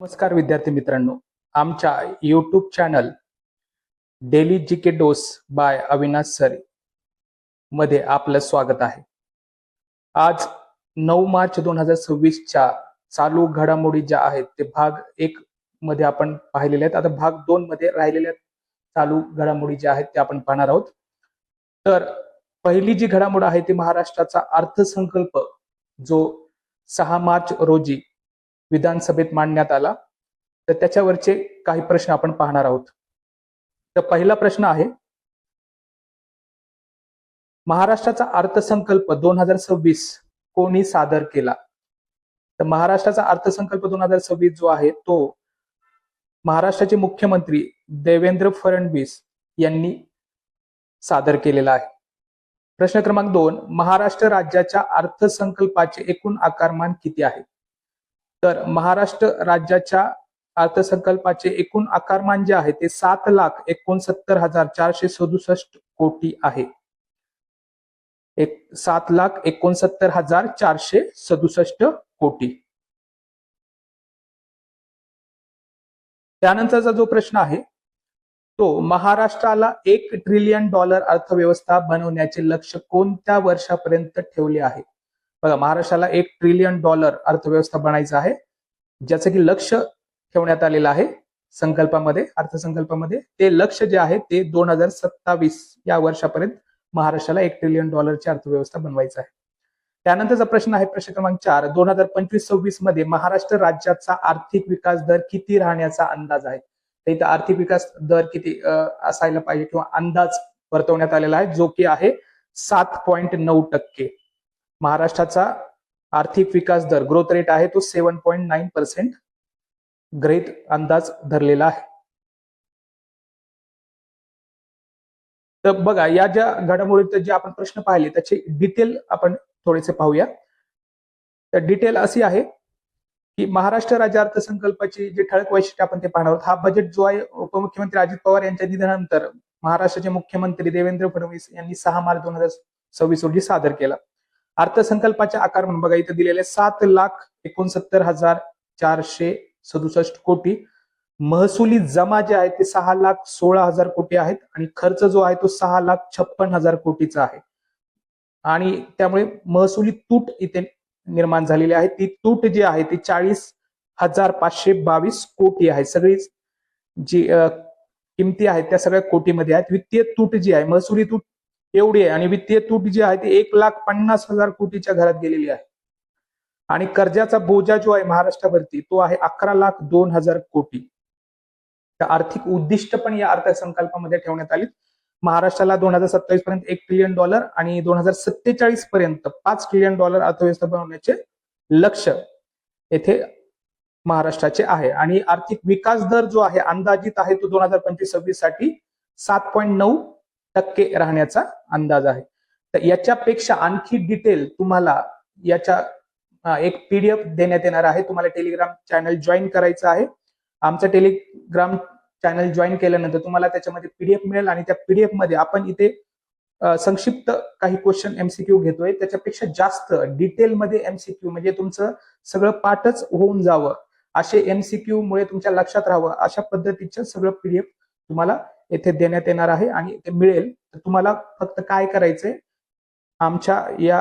नमस्कार विद्यार्थी मित्रांनो, आमच्या YouTube channel daily GK dose by Avinash sir मध्ये आपलं स्वागत आहे. आज 9 मार्च 2026च्या चालू घडामोडी ज्या आहेत ते भाग 1 मध्ये आपण पाहिलेले आहेत. आता भाग 2 मध्ये राहिलेल्या चालू घडामोडी ज्या आहेत ते आपण पाहणार आहोत. तर पहिली जी घडामोड आहे ती महाराष्ट्राचा अर्थसंकल्प जो 6 मार्च रोजी विधानसभेत मांडण्यात आला. तर त्याच्यावरचे काही प्रश्न आपण पाहणार आहोत. तर पहिला प्रश्न आहे, महाराष्ट्राचा अर्थसंकल्प 2026 कोणी सादर केला? तर महाराष्ट्राचा अर्थसंकल्प 2026 जो आहे तो महाराष्ट्राचे मुख्यमंत्री देवेंद्र फडणवीस यांनी सादर केलेला आहे. प्रश्न क्रमांक 2, महाराष्ट्र राज्याच्या अर्थसंकल्पाचे एकूण आकारमान किती आहे? तर महाराष्ट्र राज्याच्या अर्थसंकल्पाचे एकूण आकारमान जे आहे ते 7,69,467 कोटी आहे. 7,69,467 कोटी. त्यानंतरचा जो प्रश्न आहे तो, महाराष्ट्राला $1 ट्रिलियन अर्थव्यवस्था बनवण्याचे लक्ष्य कोणत्या वर्षापर्यंत ठेवले आहे? बघा, महाराष्ट्राला $1 ट्रिलियन अर्थव्यवस्था बनायचं आहे, ज्याचं की लक्ष ठेवण्यात आलेलं आहे संकल्पामध्ये, अर्थसंकल्पामध्ये. ते लक्ष जे आहे ते 2027 या वर्षापर्यंत महाराष्ट्राला $1 ट्रिलियन ची अर्थव्यवस्था बनवायचं आहे. त्यानंतरचा प्रश्न आहे प्रश्न क्रमांक 4, 2025-26 मध्ये महाराष्ट्र राज्याचा आर्थिक विकास दर किती राहण्याचा अंदाज आहे? तर इथं आर्थिक विकास दर किती असायला पाहिजे किंवा अंदाज वर्तवण्यात आलेला आहे, जो की आहे 7.9%. महाराष्ट्राचा आर्थिक विकास दर ग्रोथ रेट आहे तो 7.9% गृहीत अंदाज धरलेला आहे. तर बघा, या ज्या घडामोडीत जे आपण प्रश्न पाहिले त्याचे डिटेल आपण थोडेसे पाहूया. तर डिटेल अशी आहे की महाराष्ट्र राज्य अर्थसंकल्पाची जे ठळक वैशिष्ट्य आपण ते पाहणार आहोत. हा बजेट जो आहे उपमुख्यमंत्री अजित पवार यांच्या निधनानंतर महाराष्ट्राचे मुख्यमंत्री देवेंद्र फडणवीस यांनी 6 मार्च 2026 रोजी सादर केला. अर्थसंकल्पाचे आकारमान बघा इथे दिलेले 7,69,467 कोटी. महसुली जमा जे आहे ते 6,16,000 कोटी आहेत आणि खर्च जो आहे तो 6,56,000 कोटीचा आहे. आणि त्यामुळे महसुली तूट इथे निर्माण झालेली आहे. ती तूट जी आहे ती 40,522 कोटी आहे. सगळी जी किमती आहेत त्या सगळ्या कोटीमध्ये आहेत. वित्तीय तूट जी आहे, महसुली तूट एवढी आहे आणि वित्तीय तूट जी आहे ती 1,50,000 कोटीच्या घरात गेलेली आहे. आणि कर्जाचा बोजा जो आहे महाराष्ट्रावरती तो आहे 11,02,000 कोटी. तर आर्थिक उद्दिष्ट पण या अर्थसंकल्पामध्ये ठेवण्यात आली. महाराष्ट्राला 2027 पर्यंत $1 ट्रिलियन आणि 2047 पर्यंत $5 ट्रिलियन अर्थव्यवस्था बनवण्याचे लक्ष्य येथे महाराष्ट्राचे आहे. आणि आर्थिक विकास दर जो आहे अंदाजित आहे तो 2025-26 साठी 7.9% राहण्याचा अंदाज आहे. तर याच्यापेक्षा आणखी डिटेल तुम्हाला याच्या एक PDF देण्यात येणार आहे. तुम्हाला टेलिग्राम चॅनल जॉईन करायचं आहे. आमचं टेलिग्राम चॅनल जॉईन केल्यानंतर तुम्हाला त्याच्यामध्ये PDF मिळेल आणि त्या PDF मध्ये आपण इथे संक्षिप्त काही क्वेश्चन MCQ घेतोय. त्याच्यापेक्षा जास्त डिटेलमध्ये MCQ म्हणजे तुमचं सगळं पाठच होऊन जावं असे MCQ मुळे तुमच्या लक्षात राहावं अशा पद्धतीचं सगळं PDF तुम्हाला येथे देण्यात येणार आहे आणि ते मिळेल. तर तुम्हाला फक्त काय करायचंय, आमच्या या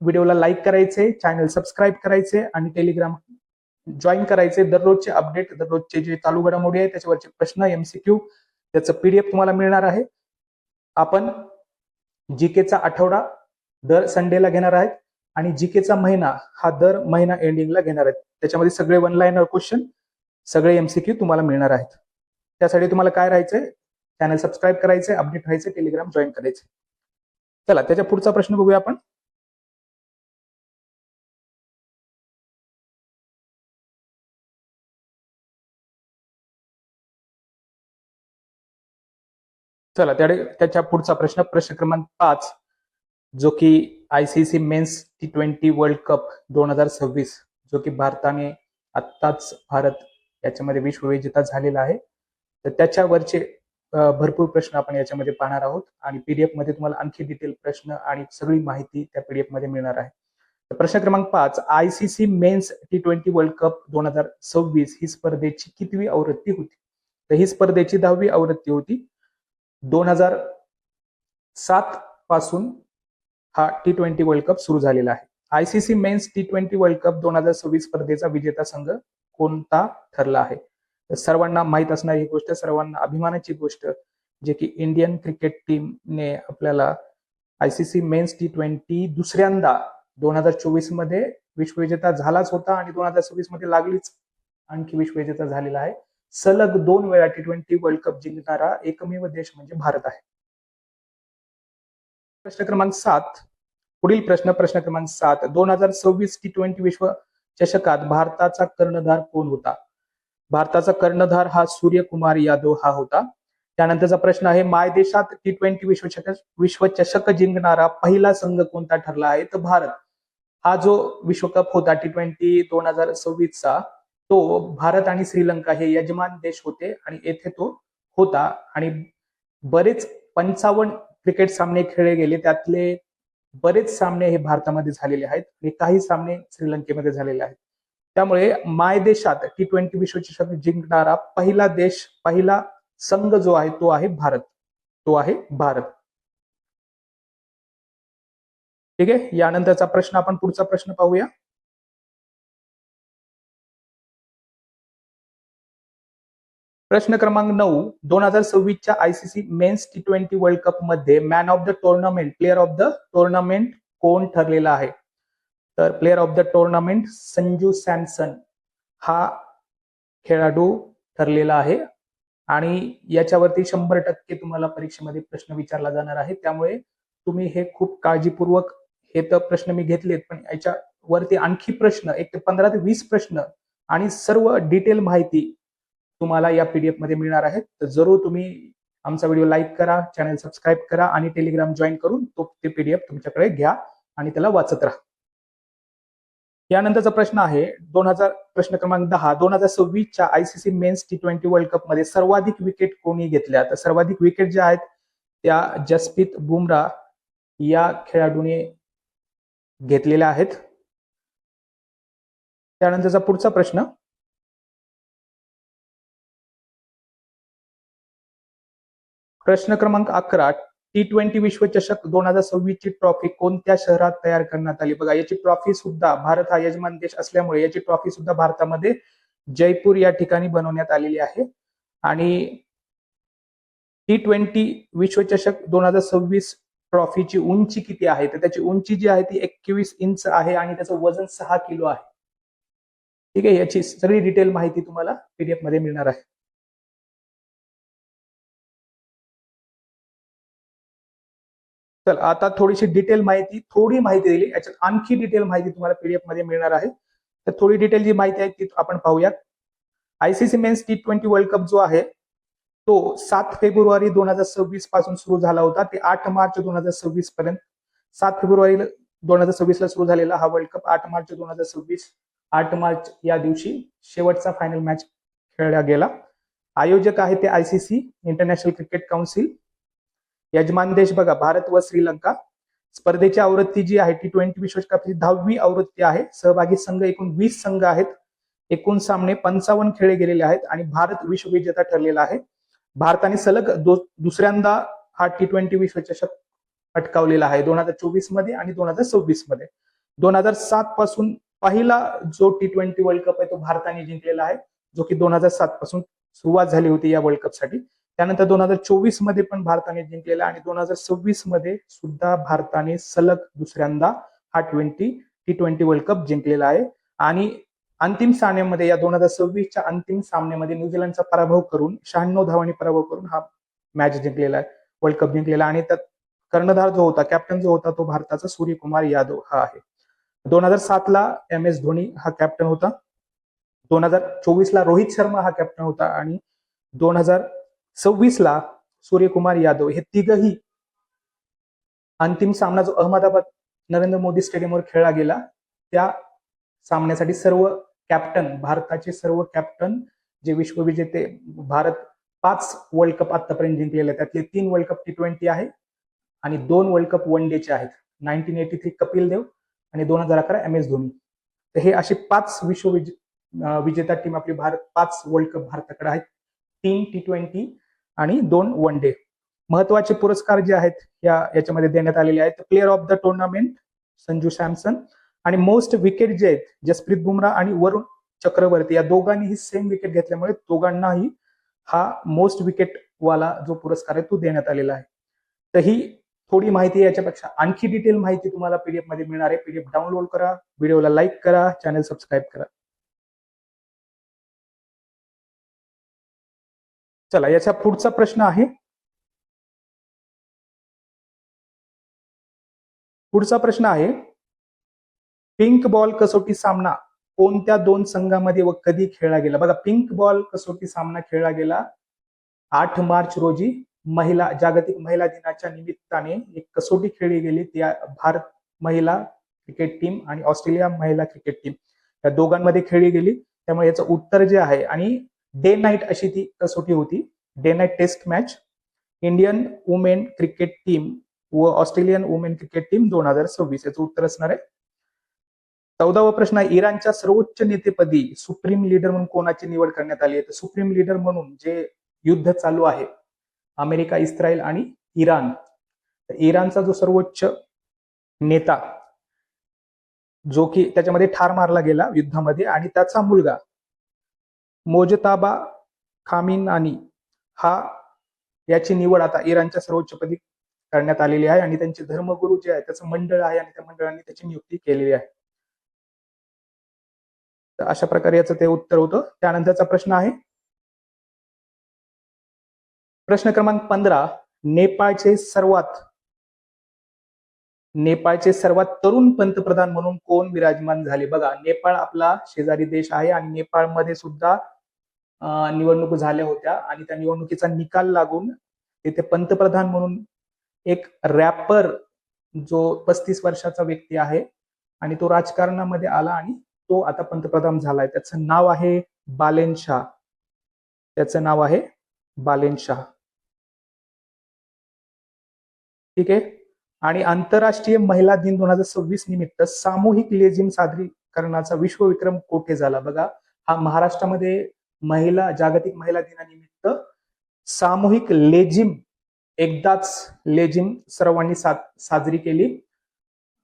व्हिडिओला लाईक करायचे, चॅनल सबस्क्राईब करायचे आणि टेलिग्राम जॉईन करायचे. दररोजचे अपडेट, दररोजचे जे चालू घडामोडी आहे त्याच्यावरचे प्रश्न MCQ त्याचं PDF तुम्हाला मिळणार आहे. आपण जीकेचा आठवडा दर संडेला घेणार आहेत आणि जीकेचा महिना हा दर महिना एंडिंगला घेणार आहेत. त्याच्यामध्ये सगळे 1 लाईनर क्वेश्चन, सगळे MCQ तुम्हाला मिळणार आहेत. त्यासाठी तुम्हाला काय राहायचंय, चॅनल सबस्क्राईब करायचे, अपडेट व्हायचे, टेलिग्राम जॉईन करायचे. चला त्याच्या पुढचा प्रश्न बघूया आपण. चला त्याच्या पुढचा प्रश्न, प्रश्न क्रमांक 5, जो की ICC men's T20 world cup 2026 जो की भारताने आत्ताच भारत याच्यामध्ये विश्वविजेता झालेला आहे. तर त्याच्यावरचे भरपूर प्रश्न आपण याच्यामध्ये पाहणार आहोत आणि PDF मध्ये तुम्हाला आणखी डिटेल प्रश्न आणि सगळी माहिती त्या PDF मध्ये मिळणार आहे. प्रश्न क्रमांक 5, ICC men's T20 world cup 2026 ही स्पर्धेची कितवी आवृत्ती होती? तर ही स्पर्धेची 10वी आवृत्ती होती. 2007 पासून हा T20 वर्ल्ड कप सुरू झालेला आहे. ICC men's T20 world cup 2026 स्पर्धेचा विजेता संघ कोणता ठरला आहे? तर सर्वांना माहित असणारी ही गोष्ट, सर्वांना अभिमानाची गोष्ट, जे की इंडियन क्रिकेट टीमने आपल्याला ICC मेन्स T20 दुसऱ्यांदा 2024 मध्ये विश्वविजेता झालाच होता आणि 2026 मध्ये लागलीच आणखी विश्वविजेता झालेला आहे. सलग 2 वेळा T20 वर्ल्ड कप जिंकणारा एकमेव देश म्हणजे भारत आहे. प्रश्न क्रमांक 7, पुढील प्रश्न क्रमांक 7, 2026 T20 विश्व चषकात भारताचा कर्णधार कोण होता? भारताचा कर्णधार हा सूर्यकुमार यादव हा होता. त्यानंतरचा प्रश्न आहे, मायदेशात T20 विश्वचषक जिंकणारा पहिला संघ कोणता ठरला आहे? तर भारत. हा जो विश्वकप होता T20 2026चा, तो भारत आणि श्रीलंका हे यजमान देश होते आणि येथे तो होता आणि बरेच 55 क्रिकेट सामने खेळले गेले, त्यातले बरेच सामने हे भारतामध्ये झालेले आहेत आणि काही सामने श्रीलंकेमध्ये झालेले आहेत. त्यामुळे मायदेशात T20 विश्वचषक जिंकणारा पहिला देश, पहिला संघ जो आहे तो आहे भारत. तो आहे भारत. ठीक आहे, यानंतरचा प्रश्न आपण पुढचा प्रश्न पाहूया. प्रश्न क्रमांक 9, 2026च्या ICC men's T20 world cup मध्ये man of the tournament, player of the tournament कोण ठरलेला आहे? तर player of the tournament Sanju Samson हा खेळाडू ठरलेला आहे आणि याच्यावरती 100% तुम्हाला परीक्षेमध्ये प्रश्न विचारला जाणार आहे. त्यामुळे तुम्ही हे खूप काळजीपूर्वक, हे तर प्रश्न मी घेतलेत, पण याच्यावरती आणखी प्रश्न, एक ते 15 ते 20 प्रश्न आणि सर्व डिटेल माहिती तुम्हाला या PDF मध्ये मिळणार आहे. तर जरूर तुम्ही आमचा व्हिडिओ लाईक करा, चॅनल सबस्क्राईब करा आणि टेलिग्राम जॉईन करून ते PDF तुमच्याकडे घ्या आणि त्याला वाचत राहा. यानंतरचा प्रश्न आहे प्रश्न क्रमांक 10, 2026च्या ICC men's T20 world cup मध्ये सर्वाधिक विकेट कोणी घेतल्या? तर सर्वाधिक विकेट ज्या आहेत त्या जसप्रीत बुमराह या खेळाडूने घेतलेल्या आहेत. त्यानंतरचा पुढचा प्रश्न, प्रश्न क्रमांक 11, T20 विश्वचषक 2026 ची ट्रॉफी कोणत्या शहरात तयार करण्यात आली? बघा, याची ट्रॉफी सुद्धा, भारत हा यजमान देश असल्यामुळे याची ट्रॉफी सुद्धा भारतामध्ये जयपूर या ठिकाणी बनवण्यात आलेली आहे. आणि T20 विश्वचषक 2026 ट्रॉफीची उंची किती आहे? तर त्याची उंची जी आहे ती 21 इंच आहे आणि त्याचं वजन 6 किलो आहे. ठीक आहे, याची सगळी डिटेल माहिती तुम्हाला PDF मध्ये मिळणार आहे. चल, आता थोडीशी डिटेल माहिती, थोडी माहिती दिली, याच्यात आणखी डिटेल माहिती तुम्हाला PDF मध्ये मिळणार आहे. तर थोडी डिटेल जी माहिती आहे ती आपण पाहूया. ICC men's T20 world cup जो आहे तो 7 फेब्रुवारी 2026 पासून सुरू झाला होता ते 8 मार्च 2026 पर्यंत. 7 फेब्रुवारी 2026 ला सुरू झालेला हा वर्ल्ड कप 8 मार्च 2026, 8 मार्च या दिवशी शेवटचा फायनल मॅच खेळला गेला. आयोजक आहे ते ICC इंटरनॅशनल क्रिकेट काउन्सिल. यजमान देश बघा भारत व श्रीलंका. स्पर्धेची आवृत्ती जी आहे T20 विश्वचषकाची 10वी आवृत्ती आहे. सहभागी संघ एकूण 20 संघ आहेत. एकूण सामने 55 खेळले गेलेले आहेत आणि भारत विश्वविजेता ठरलेला आहे. भारताने सलग दुसऱ्यांदा हा T20 विश्वचषक पटकावलेला आहे, 2024 मध्ये आणि 2026 मध्ये. 2007 पासून पहिला जो T20 वर्ल्ड कप आहे तो भारताने जिंकलेला आहे, जो की 2007 पासून सुरुवात झाली होती या वर्ल्ड कपसाठी. त्यानंतर 2024 मध्ये पण भारताने जिंकलेला आणि 2026 मध्ये सुद्धा भारताने सलग दुसऱ्यांदा हा T20 वर्ल्ड कप जिंकलेला आहे. आणि अंतिम सामन्यामध्ये, या 2026च्या अंतिम सामन्यामध्ये न्यूझीलंडचा पराभव करून, 96 धावांनी पराभव करून हा मॅच जिंकलेला आहे, वर्ल्ड कप जिंकलेला. आणि त्यात कर्णधार जो होता, कॅप्टन जो होता, तो भारताचा सूर्यकुमार यादव हा आहे. 2007 ला MS धोनी हा कॅप्टन होता. 2024 ला रोहित शर्मा हा कॅप्टन होता आणि 2026 ला सूर्यकुमार यादव. हे तिघही अंतिम सामना जो अहमदाबाद नरेंद्र मोदी स्टेडियमवर खेळला गेला, त्या सामन्यासाठी सर्व कॅप्टन, भारताचे सर्व कॅप्टन जे विश्वविजेते, भारत 5 वर्ल्ड कप आतापर्यंत जिंकलेले, त्यातले 3 वर्ल्ड कप T20 आहे आणि 2 वर्ल्ड कप वन डेचे आहेत. 1983 कपिल देव आणि 2011 MS धोनी. तर हे असे 5 विजेता टीम आपली भारत, 5 वर्ल्ड कप भारताकडे आहेत, 3 T20 आणि 2 वन डे. महत्वाचे पुरस्कार जे आहेत याच्यामध्ये देण्यात आलेले आहेत. Player of the tournament Sanju Samson, आणि मोस्ट विकेट जे आहेत जसप्रीत बुमराह आणि वरुण चक्रवर्ती, या दोघांनीही सेम विकेट घेतल्यामुळे दोघांनाही हा मोस्ट विकेट वाला जो पुरस्कार आहे तो देण्यात आलेला आहे. तर ही थोडी माहिती, याच्यापेक्षा आणखी डिटेल माहिती तुम्हाला पीडीएफ मध्ये मिळणार आहे. पीडीएफ डाउनलोड करा, व्हिडिओला लाईक करा, चॅनल सबस्क्राईब करा. चला, याचा पुढचा प्रश्न आहे. पुढचा प्रश्न आहे, पिंक बॉल कसोटी सामना कोणत्या 2 संघांमध्ये व कधी खेळला गेला? बघा, पिंक बॉल कसोटी सामना खेळला गेला 8 मार्च रोजी, जागतिक महिला दिनाच्या निमित्ताने एक कसोटी खेळली गेली. त्या भारत महिला क्रिकेट टीम आणि ऑस्ट्रेलिया महिला क्रिकेट टीम या दोघांमध्ये खेळली गेली. त्यामुळे याचं उत्तर जे आहे, आणि डे नाईट अशी ती कसोटी होती, day night test match. Indian women cricket team व ऑस्ट्रेलियन वुमेन क्रिकेट टीम 2026 याचं उत्तर असणार आहे. 14वा प्रश्न आहे, इराणच्या सर्वोच्च नेतेपदी सुप्रीम लीडर म्हणून कोणाची निवड करण्यात आली आहे? तर सुप्रीम लीडर म्हणून जे युद्ध चालू आहे अमेरिका, इस्रायल आणि इराण, तर इराणचा जो सर्वोच्च नेता, जो की त्याच्यामध्ये ठार मारला गेला युद्धामध्ये, आणि त्याचा मुलगा मोजताबा खामिनानी, हा याची निवड आता इराणच्या सर्वोच्चपदी करण्यात आलेली आहे. आणि त्यांचे धर्मगुरू जे आहे त्याचं मंडळ आहे, आणि त्या मंडळाने त्याची नियुक्ती केलेली आहे. तर अशा प्रकारे याचं ते उत्तर होतं. त्यानंतरचा प्रश्न आहे प्रश्न क्रमांक 15, नेपाळचे सर्वात तरुण पंतप्रधान म्हणून कोण विराजमान झाले? बघा, नेपाळ आपला शेजारी देश आहे, आणि नेपाळमध्ये सुद्धा निवडणूक झाल्या होत्या, आणि त्या निवडणुकीचा निकाल लागून तिथे पंतप्रधान म्हणून एक रॅपर, जो 35 वर्षाचा व्यक्ती आहे, आणि तो राजकारणामध्ये आला आणि तो आता पंतप्रधान झालाय. त्याचं नाव आहे बालेन शाह. त्याचं नाव आहे बालेन शाह. ठीक आहे. आणि आंतरराष्ट्रीय महिला दिन 2026 निमित्त सामूहिक लेझिम सादरीकरणाचा विश्वविक्रम कोठे झाला? बघा, हा महाराष्ट्रामध्ये जागतिक महिला दिनानिमित्त सामूहिक लेझिम, एकदाच लेझिम सर्वांनी साजरी केली,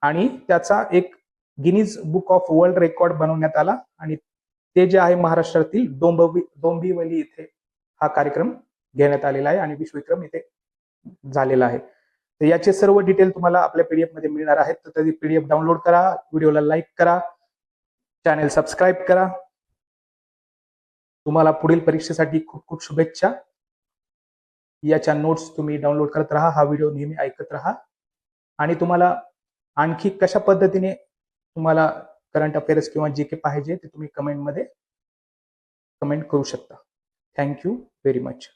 आणि त्याचा एक Guinness book of world record बनवण्यात आला, आणि ते जे आहे महाराष्ट्रातील डोंबिवली इथे हा कार्यक्रम घेण्यात आलेला आहे, आणि विश्वविक्रम इथे झालेला आहे. तर याचे सर्व डिटेल तुम्हाला आपल्या पीडीएफ मध्ये मिळणार आहेत. तर त्याची पीडीएफ डाउनलोड करा, व्हिडिओला लाईक करा, चॅनल सबस्क्राईब करा. तुम्हाला पुढील परीक्षेसाठी खूप खूप शुभेच्छा. याच्या नोट्स तुम्ही डाउनलोड करत राहा, हा व्हिडिओ नेहमी ऐकत राहा, आणि तुम्हाला आणखी कशा पद्धतीने तुम्हाला करंट अफेअर्स किंवा जे के पाहिजे ते तुम्ही कमेंट करू शकता. Thank you very much.